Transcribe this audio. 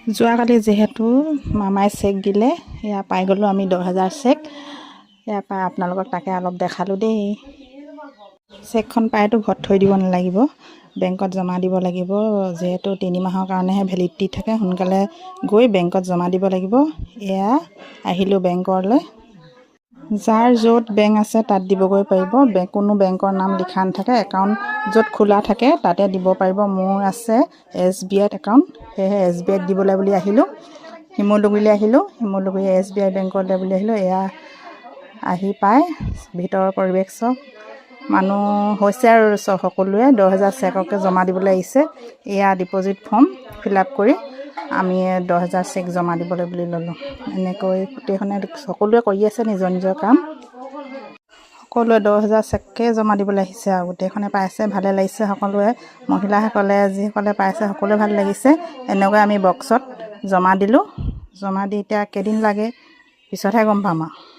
যোৱাকালি যিহেতু মামাই চেক দিলে, এয়া পাই গ'লোঁ আমি 10,000 চেক। এয়া পাই আপোনালোকক তাকে অলপ দেখালোঁ দেই। চেকখন পাইতো ঘৰত থৈ দিব নালাগিব, বেংকত জমা দিব লাগিব। যিহেতু 3 মাহৰ কাৰণেহে ভেলিডিটি থাকে, সোনকালে গৈ বেংকত জমা দিব লাগিব। এয়া আহিলোঁ বেংকলৈ। যাৰ য'ত বেংক আছে তাত দিবগৈ পাৰিব। কোনো বেংকৰ নাম লিখা নাথাকে, একাউণ্ট য'ত খোলা থাকে তাতে দিব পাৰিব। মোৰ আছে SBI একাউণ্ট, সেয়েহে SBI দিবলৈ বুলি আহিলোঁ। শিমলুগুৰিলৈ আহিলোঁ, শিমলুগুৰি SBI বেংকলৈ বুলি আহিলোঁ। এয়া আহি পাই ভিতৰৰ পৰিৱেশ চাওক, মানুহ হৈছে আৰু সকলোৱে 10,000 চেককে জমা দিবলৈ আহিছে। এয়া ডিপ'জিট ফৰ্ম ফিল আপ কৰি আমি 10,000 চেক জমা দিবলৈ বুলি ল'লোঁ। এনেকৈ গোটেইখনে সকলোৱে কৰি আছে নিজৰ নিজৰ কাম। সকলোৱে 10,000 চেককে জমা দিবলৈ আহিছে আৰু গোটেইখনে পাইছে, ভালে লাগিছে। সকলোৱে মহিলাসকলে যিসকলে পাইছে সকলোৱে ভাল লাগিছে। এনেকৈ আমি বক্সত জমা দিলোঁ। জমা দি এতিয়া কেইদিন লাগে পিছতহে গম পাম আৰু।